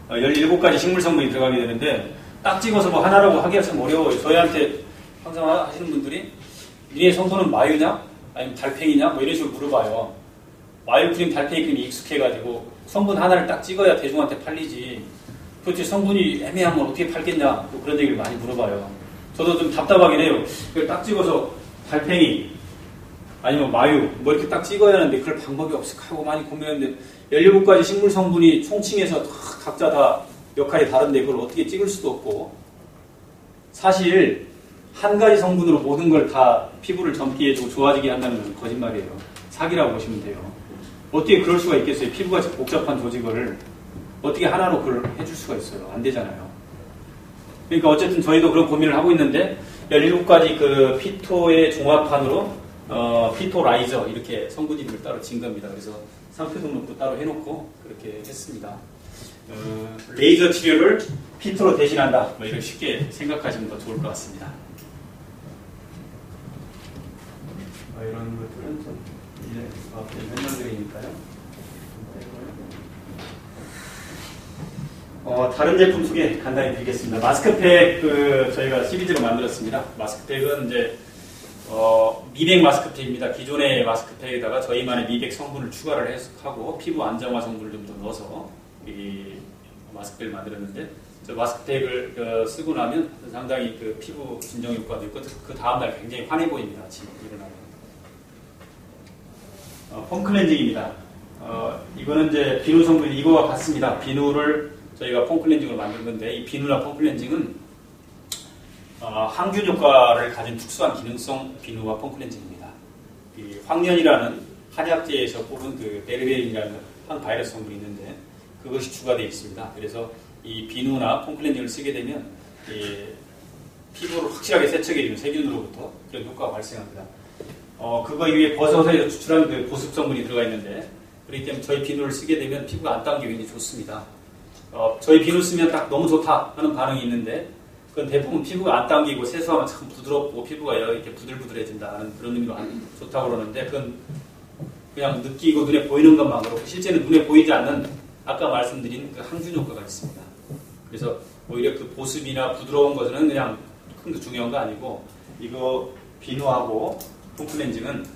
17가지 식물 성분이 들어가게 되는데 딱 찍어서 뭐 하나라고 하기가 참 어려워요. 저희한테 항상 하시는 분들이 니네 성분은 마유냐? 아니면 달팽이냐? 뭐 이런 식으로 물어봐요. 마유 크림, 달팽이 크림이 익숙해가지고 성분 하나를 딱 찍어야 대중한테 팔리지. 도대체 성분이 애매한 건 어떻게 팔겠냐? 뭐 그런 얘기를 많이 물어봐요. 저도 좀 답답하긴 해요. 그걸 딱 찍어서 달팽이 아니면 마유 뭐 이렇게 딱 찍어야 하는데 그럴 방법이 없을까 많이 고민했는데 17가지 식물 성분이 총칭해서 각자 다 역할이 다른데 그걸 어떻게 찍을 수도 없고 사실 한 가지 성분으로 모든 걸 다 피부를 젊게 해주고 좋아지게 한다는 건 거짓말이에요. 사기라고 보시면 돼요. 어떻게 그럴 수가 있겠어요. 피부가 복잡한 조직을 어떻게 하나로 그걸 해줄 수가 있어요. 안 되잖아요. 그러니까 어쨌든 저희도 그런 고민을 하고 있는데 17가지 그 피토의 종합판으로 피토라이저 이렇게 성분 이름을 따로 지은 겁니다. 그래서 상표 등록도 따로 해놓고 그렇게 했습니다. 레이저 치료를 피토로 대신한다. 뭐 이렇게 쉽게 생각하시면 더 좋을 것 같습니다. 이런 것들은 좀 설명드리니까요. 다른 제품 소개 간단히 드리겠습니다. 마스크팩 저희가 시리즈로 만들었습니다. 마스크팩은 이제 미백 마스크팩입니다. 기존의 마스크팩에다가 저희만의 미백 성분을 추가를 하고 피부 안정화 성분을 좀 더 넣어서 이 마스크팩을 만들었는데 저 마스크팩을 쓰고 나면 상당히 피부 진정 효과도 있고 그 다음날 굉장히 환해 보입니다. 아침에 일어나면. 폼 클렌징입니다. 이거는 이제 비누 성분이 이거와 같습니다. 비누를 저희가 폼 클렌징으로 만든 건데 이 비누나 폼 클렌징은 항균 효과를 가진 특수한 기능성 비누와 폼 클렌징입니다. 이 황련이라는 한약재에서 뽑은 베르베린이라는 항바이러스 성분이 있는데 그것이 추가되어 있습니다. 그래서 이 비누나 폼 클렌징을 쓰게 되면 피부를 확실하게 세척해주는 세균으로부터 그런 효과가 발생합니다. 그거 이후에 버섯에서 추출한 보습 성분이 들어가 있는데 그렇기 때문에 저희 비누를 쓰게 되면 피부가 안 당기고 굉장히 좋습니다. 저희 비누 쓰면 딱 너무 좋다 하는 반응이 있는데 그건 대부분 피부가 안 당기고 세수하면 참 부드럽고 피부가 이렇게 부들부들해진다는 그런 의미로 좋다고 그러는데 그건 그냥 느끼고 눈에 보이는 것만 그렇고 실제는 눈에 보이지 않는 아까 말씀드린 그 항균 효과가 있습니다. 그래서 오히려 그 보습이나 부드러운 것은 그냥 큰 중요한 거 아니고 이거 비누하고 폼 클렌징은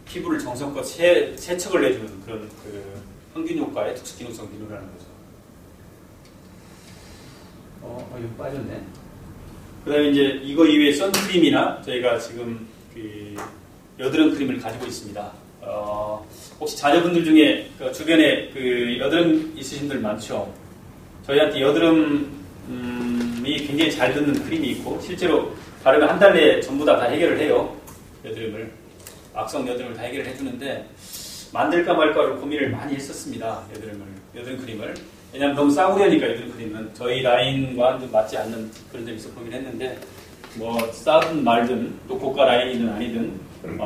피부를 정성껏 세척을 내주는 그런 항균 효과의 특수 기능성 비누라는 거죠. 이거 빠졌네. 그 다음에 이제 이거 이외에 선크림이나 저희가 지금 여드름 크림을 가지고 있습니다. 혹시 자녀분들 중에 주변에 여드름 있으신 분들 많죠? 저희한테 여드름이 굉장히 잘 듣는 크림이 있고 실제로 바르면 한 달 내에 전부 다 해결을 해요. 여드름을. 악성 여드름을 다 해결을 해주는데 만들까 말까를 고민을 많이 했었습니다. 여드름 크림을. 왜냐하면 너무 싸구려니까 여드름 크림은 저희 라인과 좀 맞지 않는 그런 점이 있어 보긴 했는데 뭐 싸든 말든 또 고가 라인이든 아니든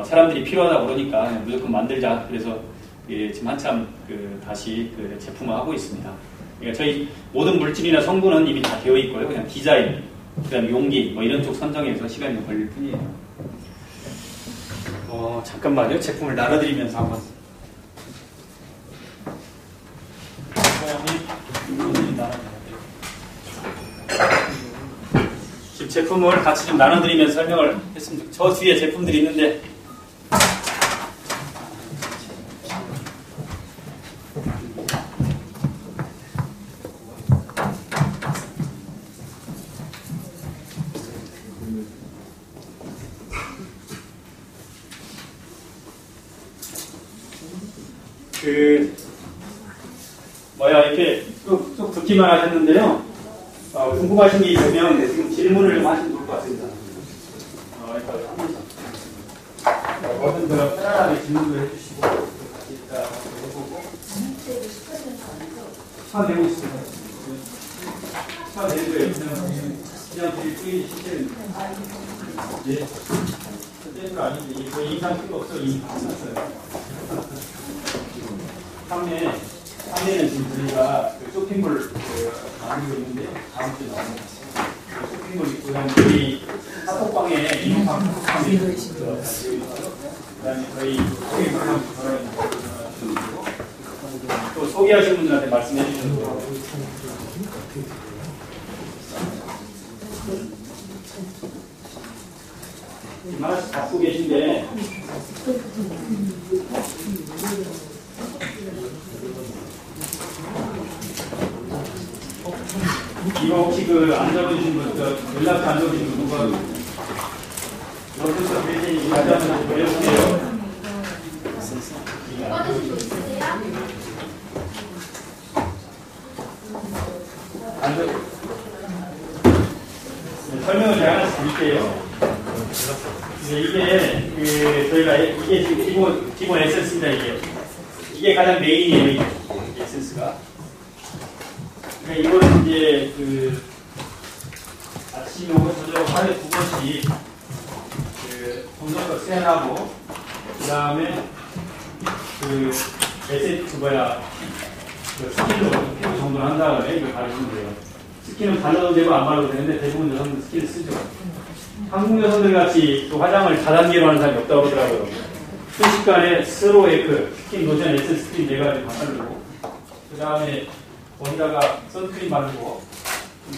사람들이 필요하다 그러니까 무조건 만들자. 그래서 지금 한참 다시 제품화하고 있습니다. 그러니까 저희 모든 물질이나 성분은 이미 다 되어 있고요. 그냥 디자인, 그다음에 용기 뭐 이런 쪽 선정해서 시간이 좀 걸릴 뿐이에요. 잠깐만요. 제품을 나눠드리면서 한번. 지금 제품을 같이 좀 나눠드리면서 설명을 했습니다. 저 뒤에 제품들이 있는데 이렇게 쭉 듣기만 하셨는데요. 궁금하신 게 있으면 지금 질문을 좀 하시면 좋을 것 같습니다. 어떤 분은 편안하게 질문을 해주시고 같이 해보고 시간 되고 있습니다. 시간 되고요. 그냥 드릴 뿐이지 실제는 실제는 아닌데 거의 인상 필요 없어요. 이미 봤었어요. 상례는 지금 저희가 쇼핑몰 만들고 있는데 다음 주에 나옵니다. 쇼핑몰 있고 그다음에 저희 사톡방에 이용방 사톡방에 있고 그다음에 저희 소개방에 또 소개하신 분들한테 말씀해 주셔도 지금 하나씩 갖고 계신데 이거 혹시 안 적어주신 분, 연락처 안 적어주신 분 누가 연락처 드릴 테니 연락처 보내주세요. 설명을 제가 하나씩 드릴게요. 이게 저희가 이게 지금 기본 에센스입니다. 이게 가장 메인이에요. 이 에센스가. 이거는 이제 아침에 오고 저녁 하루에 2번씩 정성껏 세안하고 그 다음에 스킨으로 피부 정돈을 한 다음에 이걸 바르시면 돼요. 스킨은 발라도 되고 안 발라도 되는데 대부분 여성들 스킨을 쓰죠. 한국 여성들 같이 또 화장을 4단계로 하는 사람이 없다고 그러더라고요. 순식간에 스로에크, 스킨 로션, 에센스 스킨 4가지 바르고, 그 다음에 거기다가 선크림 바르고,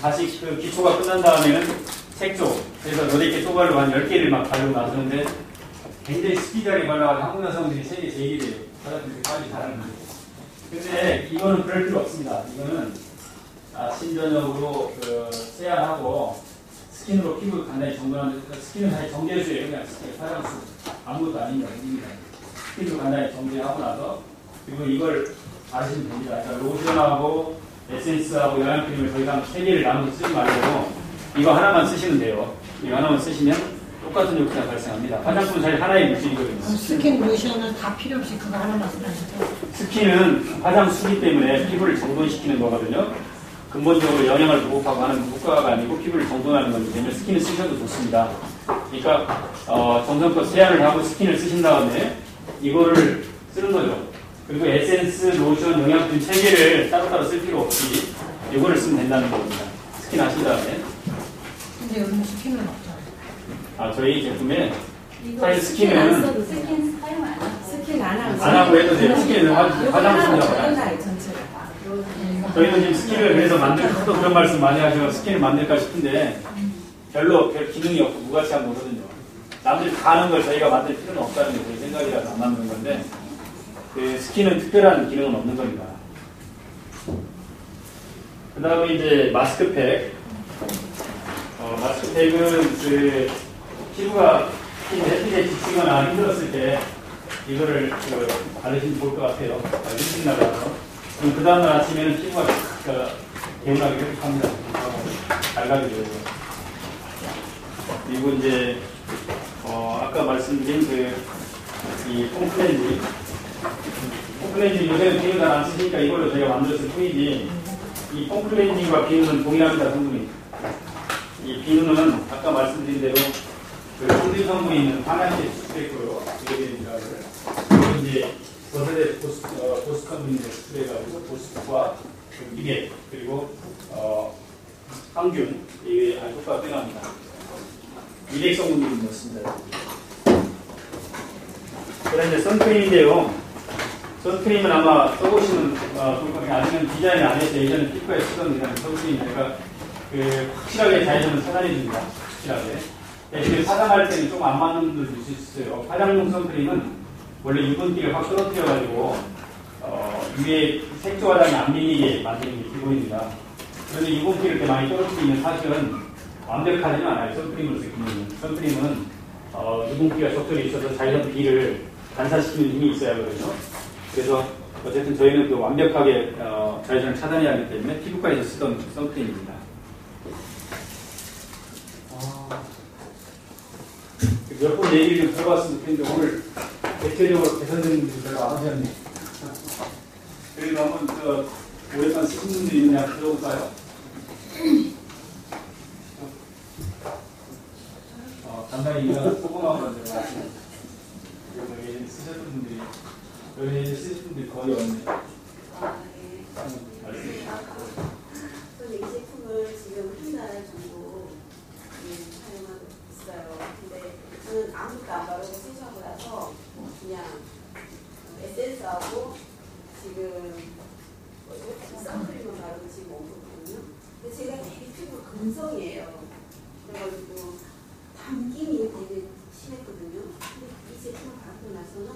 다시 그 기초가 끝난 다음에는 색조, 그래서 너네 개 쪼발로 한 10개를 막 바르고 나서는데 굉장히 스피드하게 발라가지고 한국 여성들이 세계 제1위에요. 사람들이 빨리 잘하는 거예요. 근데 이거는 그럴 필요 없습니다. 이거는 신전적으로 그 세안하고 스킨으로 피부 간단히 정돈하는, 스킨은 사실 정제수예요. 그냥 스킨, 화장수. 아무것도 아닙니다. 스킨으로 간단히 정제하고 나서, 그리고 이걸 바르시면 됩니다. 그러니까 로션하고 에센스하고 영양크림을 더 이상 3개를 나눠서 쓰지 말고, 이거 하나만 쓰시면 돼요. 이거 하나만 쓰시면 똑같은 효과가 발생합니다. 화장품은 사실 하나의 물질이거든요. 스킨 로션은 다 필요 없이 그거 하나만 쓰는 거죠? 스킨은 화장수기 때문에 피부를 정돈시키는 거거든요. 근본적으로 영양을 보급하고 하는 효과가 아니고 피부를 정돈하는 거기 때문에 스킨을 쓰셔도 좋습니다. 그러니까 정성껏 세안을 하고 스킨을 쓰신 다음에 이거를 쓰는 거죠. 그리고 에센스, 로션, 영양품 3개를 따로따로 쓸 필요 없이 이거를 쓰면 된다는 겁니다. 스킨 하신 다음에. 근데 요즘 스킨은 없잖아요. 저희 제품에 사실 스킨 안 스킨은 써도 스킨 사용 안 하고 스킨 안 하고. 안 하고 해도 돼요. 스킨은 화장품이라고. 전체가. 저희는 지금 스킨을 그래서 또 그런 말씀 많이 하시면 스킨을 만들까 싶은데 별로 별 기능이 없고 무가치한 거거든요. 남들이 다 하는 걸 저희가 만들 필요는 없다는 게 저희 생각이라서 안 만드는 건데, 그 스킨은 특별한 기능은 없는 겁니다. 그 다음에 이제 마스크팩. 마스크팩은 그 피부가 햇빛에 지치거나 힘들었을 때 이거를 바르시면 좋을 것 같아요. 일찍 나가서. 그럼 그 다음날 아침에는 피부가 개운하게 회복합니다. 밝아지게 되고. 그리고 이제 아까 말씀드린 이 폼클렌징. 폼클렌징 요새는 비누 잘 안 쓰시니까 이걸로 저희가 만들었을 뿐이지, 이 폼클렌징과 비누는 동일합니다. 성분이. 이 비누는 아까 말씀드린 대로 그 성분 성분이 있는 화장실 스프레이고요. 이거를 그리고 이제 버섯의 보스컨분이 스프레이가지고 보스과 기계 그리고 항균, 이게 아주 효과가 뛰어납니다. 200 성분이 넣습니다. 그다음에 이제 선크림인데요. 선크림은 아마 써보시면 아직은 디자인 안 해서 예전에 피부에 쓰던 그냥 선크림이니까 그 확실하게 자외선을 차단해줍니다. 확실하게. 대신에 사용할 때는 좀 안 맞는 분들도 있을 수 있어요. 화장용 선크림은 원래 유분기를 확 떨어뜨려가지고 위에 색조 화장이 안 밀리게 만드는 게 기본입니다. 그런데 유분기를 이렇게 많이 떨어뜨리는 사실은 완벽하지는 않아요. 선크림으로 쓰기는. 선크림은 유분기가 적절히 있어서 자외선 B를 반사시키는 힘이 있어야 하거든요. 그래서 어쨌든 저희는 또 완벽하게 자외선을 차단해야 하기 때문에 피부과에서 쓰던 선크림입니다. 몇 번 얘기를 좀 들어봤으면 좋겠는데 오늘 대체적으로 개선되는 분들이 별로 안 하셨네요. 그래도 한번 오랫동안 쓰신 분들이 있느냐 들어볼까요? 간단히 이거 소금하고 들어가시면 예전에 쓰셨던 분들이 여기 쓰신 분들이 거의 없네요. 저는 이 제품을 지금 한 달 정도 사용하고 있어요. 근데 저는 아무것도 안 바르고 세수하고 나서 그냥 에센스하고 지금 선크림을 바르고 지금 오거든요. 근데 제가 되게 피부 금성이에요. 그래가지고 담김이 되게 심했거든요. 근데 이 제품을 바르고 나서는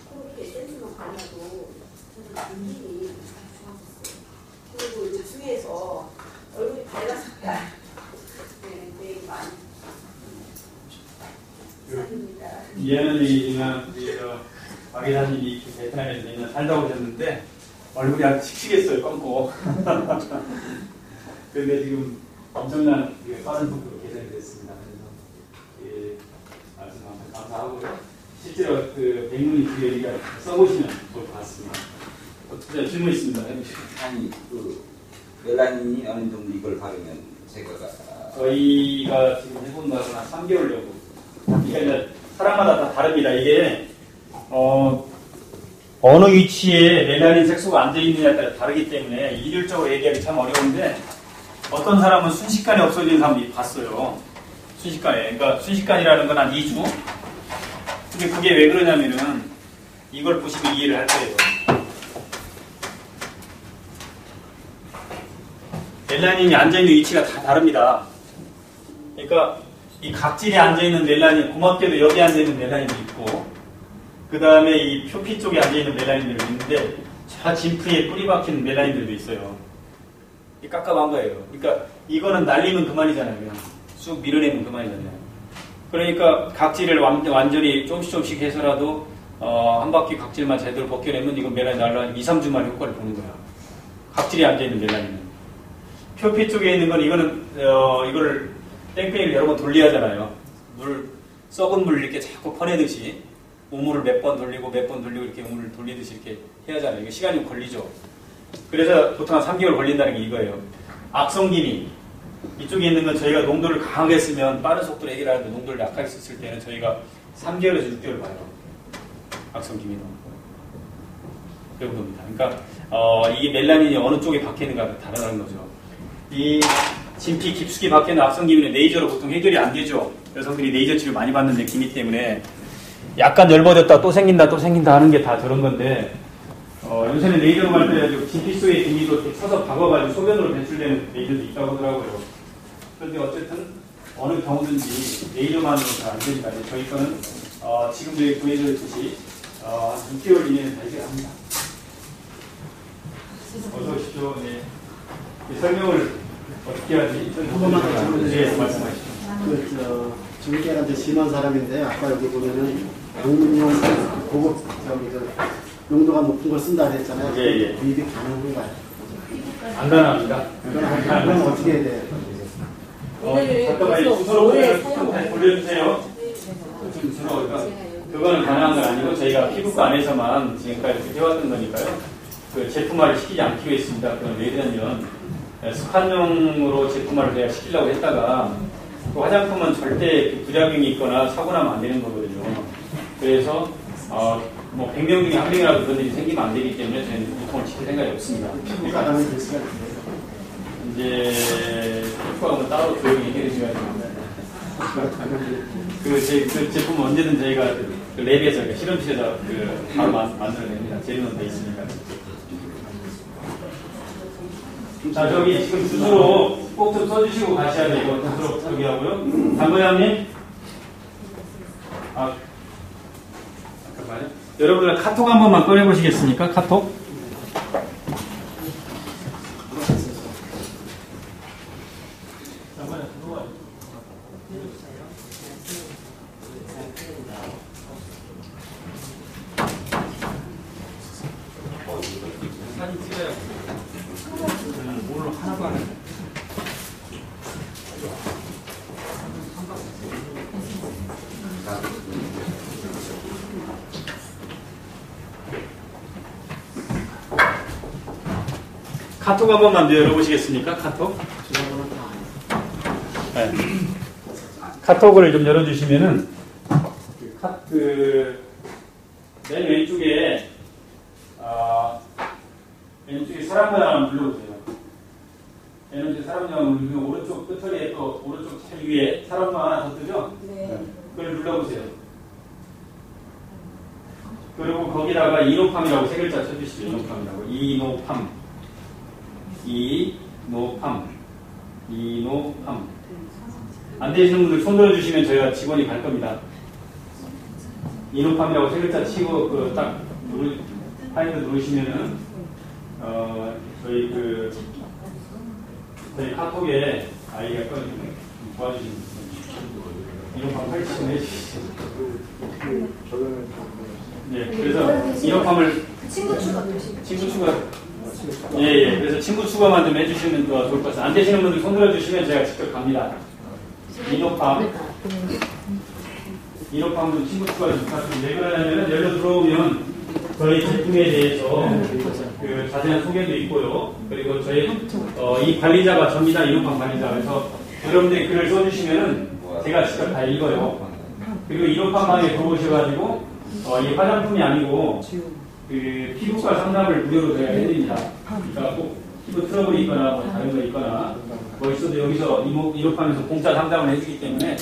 그렇게 에센스만 발라도 저는 담김이 좋아졌어요. 그리고 이제 주위에서 얼굴이 밝아졌다. 네, 되게 많이 감사합니다. 이해하는 얘기지만 박 기사님이 베트남에서 몇 년 살다 오셨는데 얼굴이 아주 칙칙했어요. 검고. 그런데 지금 엄청난 빠른 속도로 개선이 됐습니다. 그래서 말씀 감사하고요. 실제로 그 백문이 주의가 써보시면 좋을 것 같습니다. 질문 있습니다. 아니 멜라닌이 어느 정도 이걸 바르면 제거가 저희가 지금 해본 거는 한 3개월 정도. 이게 이제 사람마다 다 다릅니다. 이게 어느 위치에 멜라닌 색소가 앉아 있느냐에 따라 다르기 때문에 일률적으로 얘기하기 참 어려운데, 어떤 사람은 순식간에 없어지는 사람도 봤어요. 순식간에. 그러니까 순식간이라는 건 한 2주. 근데 그게 왜 그러냐면은 이걸 보시면 이해를 할 거예요. 멜라닌이 앉아있는 위치가 다 다릅니다. 그러니까 이 각질에 앉아있는 멜라닌, 고맙게도 여기 앉아있는 멜라닌도 있고, 그 다음에 이 표피 쪽에 앉아있는 멜라닌들도 있는데, 저 진프에 뿌리 박힌 멜라닌들도 있어요. 이 깝깝한 거예요. 그러니까 이거는 날리면 그만이잖아요. 그냥 쑥 밀어내면 그만이잖아요. 그러니까 각질을 완전히 조금씩 해서라도 한 바퀴 각질만 제대로 벗겨내면 이건 멜라닌 날라가는 2, 3주 만에 효과를 보는 거야. 각질이 앉아있는 멜라닌은. 표피 쪽에 있는 건 이거는 이거를 땡땡이를 여러 번 돌려야 하잖아요. 썩은 물 이렇게 자꾸 퍼내듯이 우물을 몇 번 돌리고 몇 번 돌리고 이렇게 우물을 돌리듯이 이렇게 해야 하잖아요. 이거 시간이 좀 걸리죠. 그래서 보통 한 3개월 걸린다는 게 이거예요. 악성기미 이쪽에 있는 건 저희가 농도를 강하게 쓰면 빠른 속도로 해결하는데 농도를 약하게 썼을 때는 저희가 3개월에서 6개월 봐요. 악성기미는 그 정도입니다. 그러니까 이게 멜라닌이 어느 쪽에 박혀있는가 다르다는 거죠. 이 진피 깊숙이 박혀있는 악성기미는 레이저로 보통 해결이 안 되죠. 여성들이 레이저 치료 많이 받는데 기미 때문에 약간 열버졌다 또 생긴다 하는 게 다 저런 건데 요새는 레이저로 발달해가지고 진피 속의 기미도 이렇게 쳐서 박아가지고 소변으로 배출되는 레이저도 있다고 하더라고요. 그런데 어쨌든 어느 경우든지 레이저만으로 잘 안 됩니다. 저희 거는 지금도 보여드렸듯이 한 6개월 이내는 다 해결합니다. 어서 오십시오. 네. 설명을 어떻게 하지? 한 번만 더 네, 말씀하시죠. 중계한테 심한 사람인데 아까 여기 보면은 농용 고급 농도가 높은 걸 쓴다 그랬잖아요. 예. 구입이 가능한가요? 안 가능합니다. 그럼 어떻게 해야 돼요? 잠깐만 주소로 돌려주세요. 그거는 가능한 건 아니고 저희가 피부과 안에서만 지금까지 이렇게 해왔던 거니까요. 그 제품화를 시키지 않기로 했습니다. 그건 왜 그러냐면 습관용으로 제품화를 제가 시키려고 했다가 그 화장품은 절대 부작용이 있거나 사고 나면 안 되는 거거든요. 그래서 뭐 100명 중에 한 명이라도 그런 일이 생기면 안 되기 때문에 저희는 유통을 시킬 생각이 없습니다. 가능이 될 수가 있어요. 이제 피부과는 따로 조용히 얘기해 주셔야 됩니다. 그 제품은 언제든 저희가 그 랩에서 실험실에서 바로 만들어냅니다. 재료는 돼 있으니까. 자, 저기 지금 주소로 꼭 좀 써주시고 가셔야 돼요. 이거 주소로 저기 하고요. 장부장님. 잠깐만요. 여러분들 카톡 한 번만 꺼내보시겠습니까? 카톡. 사진 찍어요. 오늘 하나도 안 했어요. 카톡 한 번만 더 열어보시겠습니까? 카톡? 네. 카톡을 좀 열어주시면은 맨 왼쪽에 왼쪽에 사람 모양을 눌러보세요. 왼쪽에 사람 모양을 누르면 오른쪽 끝털이에 또 오른쪽 제일 위에 사람 모양 하나 더 뜨죠? 네. 그걸 눌러보세요. 그리고 거기다가 이노팜이라고 세 글자 쳐주시죠. 이노팜이라고. 이노팜. 안 되시는 분들 손 들어주시면 저희가 직원이 갈 겁니다. 이노팜이라고 세 글자 치고 딱 파인드 누르시면은 저희 카톡에 아이가 도와주시면 이노팜 설치 좀 해주시죠. 네, 그래서 이노팜을 친구 추가. 예. 그래서 친구 추가만 좀 해주시면 더 좋을 것 같아요. 안 되시는 분들 손 들어주시면 제가 직접 갑니다. 이노팜 좀 친구 추가 좀 부탁드립니다. 왜 그러냐면 열로 들어오면 저희 제품에 대해서 그 자세한 소개도 있고요. 그리고 저희 이 관리자가 접니다. 이노팜 관리자. 그래서 여러분들이 글을 써주시면은 제가 직접 다 읽어요. 그리고 이노팜방에 들어오셔가지고 이 화장품이 아니고 그 피부과 상담을 무료로 저희가 해드립니다. 그러니까 꼭 피부 트러블이 있거나 뭐 다른 거 있거나 뭐 있어도 여기서 이노팜에서 공짜 상담을 해주기 때문에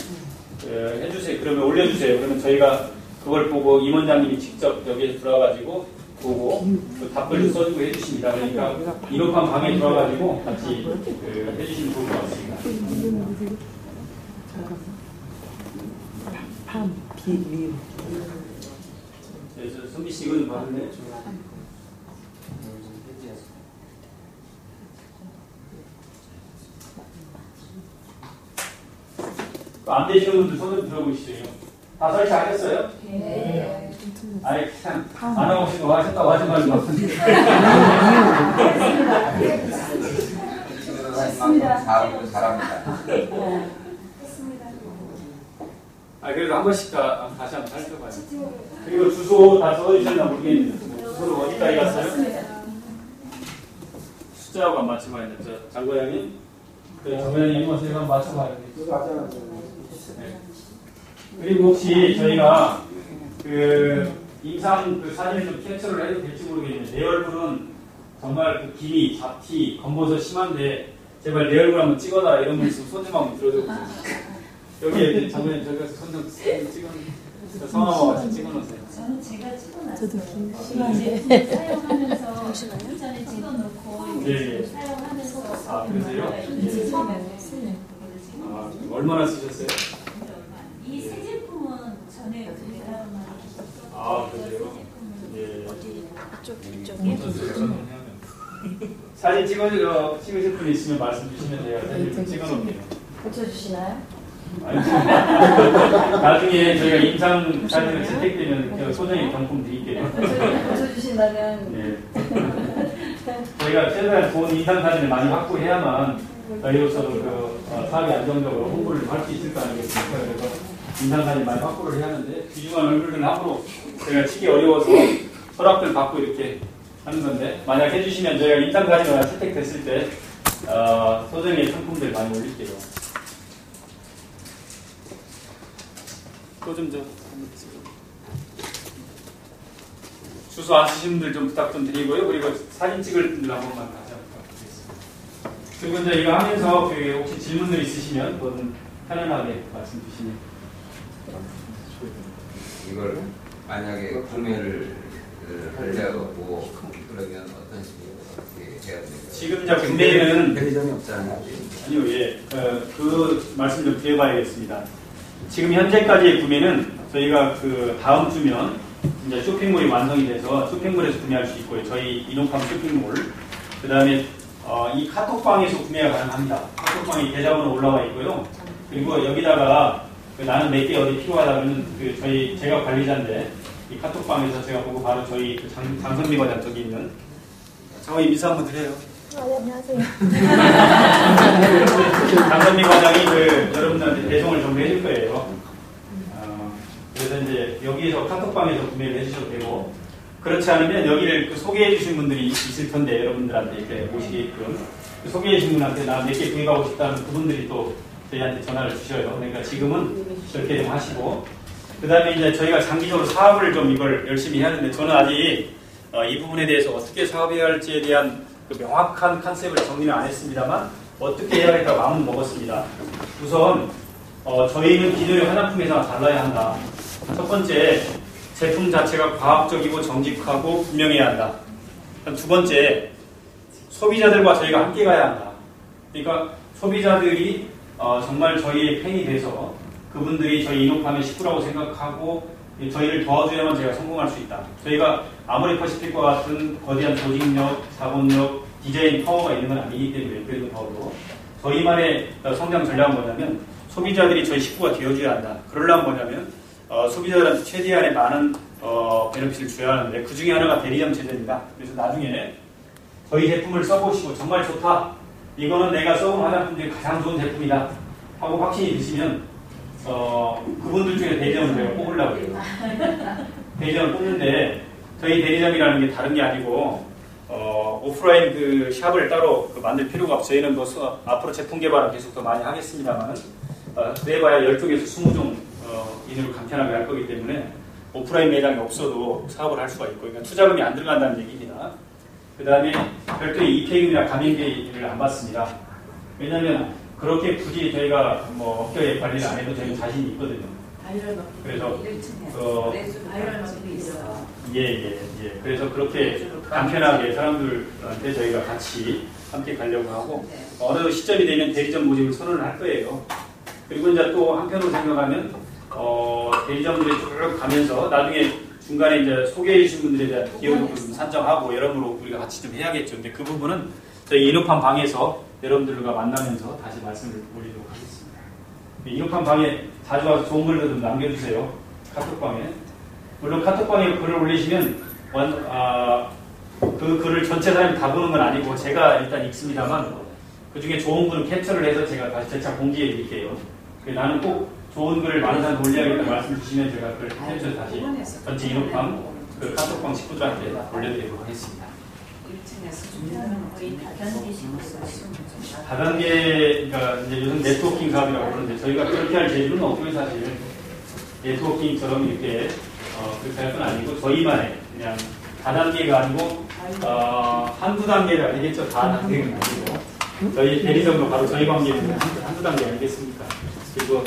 해주세요. 그러면 올려주세요. 그러면 저희가 그걸 보고 임원장님이 직접 여기에 들어와가지고 보고 그 답글도 써주고 해주십니다. 그러니까 인업한 방에 들어와가지고 같이 해주시면 좋을 것 같습니다. 그래서 선비 씨 이거 좀 받을래? 안 되시는 분들 손 좀 들어보시죠. 다 설치하셨어요? 네. 아니 그냥 안 하고 싶은 거 하셨다고 하지 말고. 잘합니다. 아 그래도 한 번씩 다시 한번 살펴봐요. 그리고 주소 다 적어주셨나 모르겠는데 주소를 어디까지 갔어요? 숫자하고 안 맞춰봐야 돼. 장고양이? 그 장고양이 한번 제가 한번 맞춰봐야 돼. 네. 그리고 혹시 저희가 그 임상 그 사진을 좀 캡처를 해도 될지 모르겠는데 내 얼굴은 정말 그 기미, 잡티, 검버섯 심한데 제발 내 얼굴 한번 찍어달라 이런 분 있으면 손 좀 한번 들어줘 보세요. 여기 장면에 저기서 손 좀 찍어놓으세요. 성함하고 같이 찍어놓으세요. 저는 제가 찍어놨어요. 저도 김 사용하면서 전에 찍어놓고 네. 사용하면서 아 그러세요? 네. 아, 얼마나 쓰셨어요? 이 새 제품은 전에 내가만 아 그러세요? 예. 이쪽에 사진 찍으실 분 있으면 말씀 주시면 돼요. 사진 좀 찍어놓을게요. 고쳐주시나요? 아니, 나중에 저희가 임상 사진을 채택되면 제가 소정의 경품 드릴게요. 고쳐주신다면 네. 저희가 최대한 좋은 임상 사진을 많이 확보해야만 저희로서도 그 사업이 안정적으로 홍보를 할 수 있을 거 아니겠습니까? 그래서 임상 사진 많이 확보를 해야 하는데 귀중한 얼굴들은 앞으로 저희가 치기 어려워서 허락들 받고 이렇게 하는 건데 만약 해주시면 저희가 임상 사진을 채택됐을 때 소정의 상품들 많이 올릴게요. 또 좀 주소 안 쓰신 분들 좀 부탁 좀 드리고요. 그리고 사진 찍을 분들 한 번만 다시 한번 부탁드리겠습니다. 그리고 이제 이거 하면서 혹시 질문들 있으시면 뭐든 편안하게 말씀 주시면. 이걸 만약에 구매를 하려고 그러면 어떤 식으로 어떻게 해야 됩니까? 지금 이제 구매는 편의점이 없잖아요. 아니요, 예, 그 말씀 좀 드려봐야겠습니다. 지금 현재까지의 구매는 저희가 그 다음 주면 이제 쇼핑몰이 완성이 돼서 쇼핑몰에서 구매할 수 있고요. 저희 이노팜 쇼핑몰. 그 다음에 이 카톡방에서 구매가 가능합니다. 카톡방에 계좌번호 올라와 있고요. 그리고 여기다가 나는 몇 개 어디 필요하다면 제가 관리자인데 이 카톡방에서 제가 보고 바로 저희 장선미 과장 저기 있는 장관님 인사 한번 드려요. 네, 안녕하세요. 장선미 과장이 여러분들한테 배송을 전부 해줄 거예요. 그래서 이제 여기에서 카톡방에서 구매를 해주셔도 되고 그렇지 않으면 여기를 소개해 주신 분들이 있을 텐데 여러분들한테 이렇게 모시게끔 소개해 주신 분한테 나 몇 개 구입하고 싶다면 그분들이 또 저희한테 전화를 주셔요. 그러니까 지금은 그렇게 좀 하시고 그 다음에 이제 저희가 장기적으로 사업을 좀 이걸 열심히 해야 하는데 저는 아직 이 부분에 대해서 어떻게 사업해야 할지에 대한 그 명확한 컨셉을 정리는 안 했습니다만 어떻게 해야 할까 마음은 먹었습니다. 우선 저희는 기존의 화장품 회사와 달라야 한다. 첫 번째, 제품 자체가 과학적이고 정직하고 분명해야 한다. 두 번째, 소비자들과 저희가 함께 가야 한다. 그러니까 소비자들이 정말 저희의 팬이 돼서 그분들이 저희 이노팜의 식구라고 생각하고 저희를 도와줘야만 저희가 성공할 수 있다. 저희가 아모레퍼시픽과 같은 거대한 조직력, 자본력, 디자인 파워가 있는 건 아니기 때문에 그래도 더욱더 저희만의 성장 전략은 뭐냐면 소비자들이 저희 식구가 되어줘야 한다. 그러려면 뭐냐면 소비자들한테 최대한의 많은 베네핏을 줘야 하는데 그 중에 하나가 대리점 체제입니다. 그래서 나중에 저희 제품을 써보시고 정말 좋다. 이거는 내가 써본 화장품 중에 가장 좋은 제품이다. 하고 확신이 드시면 그분들 중에 대리점을 저희가 뽑으려고 해요. 대리점을 뽑는데 저희 대리점이라는 게 다른 게 아니고 오프라인 그 샵을 따로 만들 필요가 없어요. 저희는 뭐 앞으로 제품 개발을 계속 더 많이 하겠습니다만 그래봐야 12개에서 20종 이내로 간편하게 할 거기 때문에 오프라인 매장이 없어도 사업을 할 수가 있고 그러니까 투자금이 안 들어간다는 얘기입니다. 그 다음에 별도의 입회금이나 가맹비를 안 받습니다. 왜냐하면 그렇게 굳이 저희가 뭐 업계 관리를 안 해도 저희 자신이 있거든요. 그래서 아이런 어플이 있어. 예. 그래서 그렇게 간편하게 사람들한테 저희가 같이 함께 가려고 하고 어느 시점이 되면 대리점 모집을 선언을 할 거예요. 그리고 이제 또 한편으로 생각하면 대리점들이 쭉 가면서 나중에 중간에 이제 소개해 주신 분들에 대한 기여도를 좀 산정하고 여러모로 우리가 같이 좀 해야겠죠. 근데 그 부분은 저희 인후판 방에서 여러분들과 만나면서 다시 말씀을 올리도록 하겠습니다. 인후판 방에 자주 와서 좋은 글도 좀 남겨주세요. 카톡방에. 물론 카톡방에 글을 올리시면 그 글을 전체 사람이 다 보는 건 아니고 제가 일단 읽습니다만 그 중에 좋은 글은 캡처를 해서 제가 다시 재차 공지해 드릴게요. 나는 꼭 좋은 글을 많은 사람 올려야겠다 말씀 주시면 제가 그걸 캡처 다시 전체 인후판 그 카톡방 식구들한테 올려드리도록 하겠습니다. 다단계, 그러니까 이제 요즘 네트워킹 사업이라고 그러는데 저희가 그렇게 할 재주는 없고요, 사실. 네트워킹처럼 이렇게 그렇게 할 건 아니고 저희만의 그냥 다단계가 아니고 한두 단계가 되겠죠. 다단계가 아니고 저희 대리점도 바로 저희 관계는 한두 단계 아니겠습니까? 그리고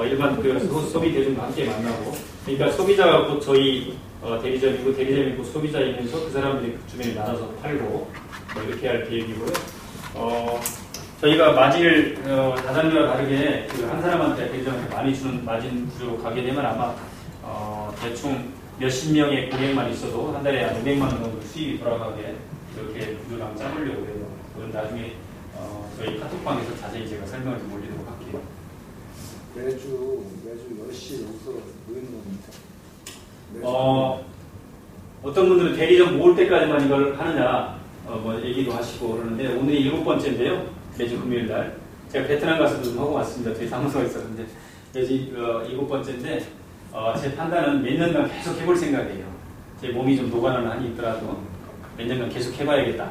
일반 그 소비 대중과 함께 만나고 그러니까 소비자가 곧 저희 대리점이고 대리점이 곧 소비자이면서 그 사람들이 그 주변에 나눠서 팔고 이렇게 할 계획이고요. 저희가 마진을 다단계와 다르게 한 사람한테 대리점한테 많이 주는 마진 구조로 가게 되면 아마 대충 몇십 명의 고객만 있어도 한 달에 한 500만 원 정도 수익이 돌아가게 이렇게 구조를 한번 짜보려고 해요. 그건 나중에 저희 카톡방에서 자세히 제가 설명을 좀 올리도록 할게요. 매주 10시에 여기서 모이는 겁니까? 어떤 분들은 대리점 모을 때까지만 이걸 하느냐 뭐 얘기도 하시고 그러는데 오늘이 7번째인데요. 매주 금요일 날 제가 베트남 가서도 좀 하고 왔습니다. 저희 사무소에 있었는데 매주 7번째인데 제 판단은 몇 년간 계속 해볼 생각이에요. 제 몸이 좀 노가는 한이 있더라도 몇 년간 계속 해봐야겠다.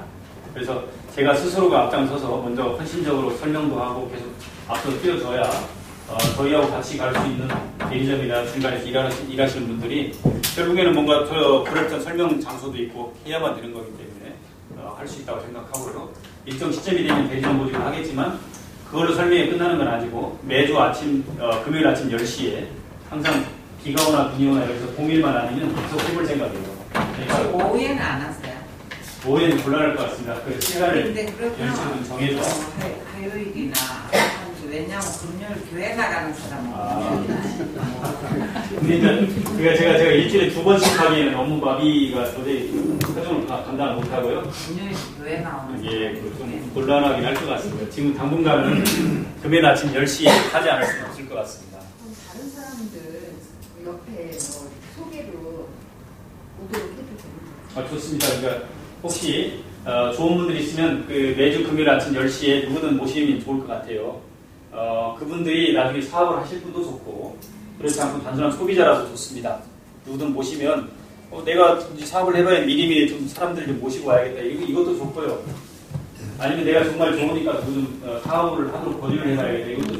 그래서 제가 스스로가 앞장서서 먼저 헌신적으로 설명도 하고 계속 앞서 뛰어줘야 저희하고 같이 갈 수 있는 대리점이나 중간에서 일하시는 분들이 결국에는 뭔가 그럴듯한 설명 장소도 있고 해야만 되는 거기 때문에 할 수 있다고 생각하고요. 일정 시점이 되면 대리점 모집을 하겠지만 그걸로 설명이 끝나는 건 아니고 매주 아침 금요일 아침 10시에 항상 비가 오나 눈이 오나 여기서 공일만 아니면 계속 해볼 생각이에요. 그러니까 오후에는 안 하세요? 오후에는 곤란할 것 같습니다. 그 시간을 근데 그러면 10시 좀 정해줘. 화요일이나 왜냐하면 금요일 교회 나가는 사람은 근데 이제 제가 일주일에 2번씩 하기에는 업무 마비가 도저히 표정을 감당을 못하고요. 금요일 교회 나오는 예, 좀 곤란하긴 할 것 같습니다. 지금 당분간은 금요일 아침 10시에 하지 않을 수는 없을 것 같습니다. 그럼 다른 사람들 옆에 뭐 소개로 오도록 해도 됩니다. 좋습니다. 그러니까 혹시 좋은 분들 있으면 그 매주 금요일 아침 10시에 누구든 모시면 좋을 것 같아요. 그분들이 나중에 사업을 하실 분도 좋고 그렇지 않고 단순한 소비자라도 좋습니다. 누구든 모시면 내가 사업을 해봐야 미리미리 좀 사람들 좀 모시고 와야겠다. 이것도 좋고요. 아니면 내가 정말 좋으니까 누구든 사업을 하도록 권유를 해봐야겠다. 이것도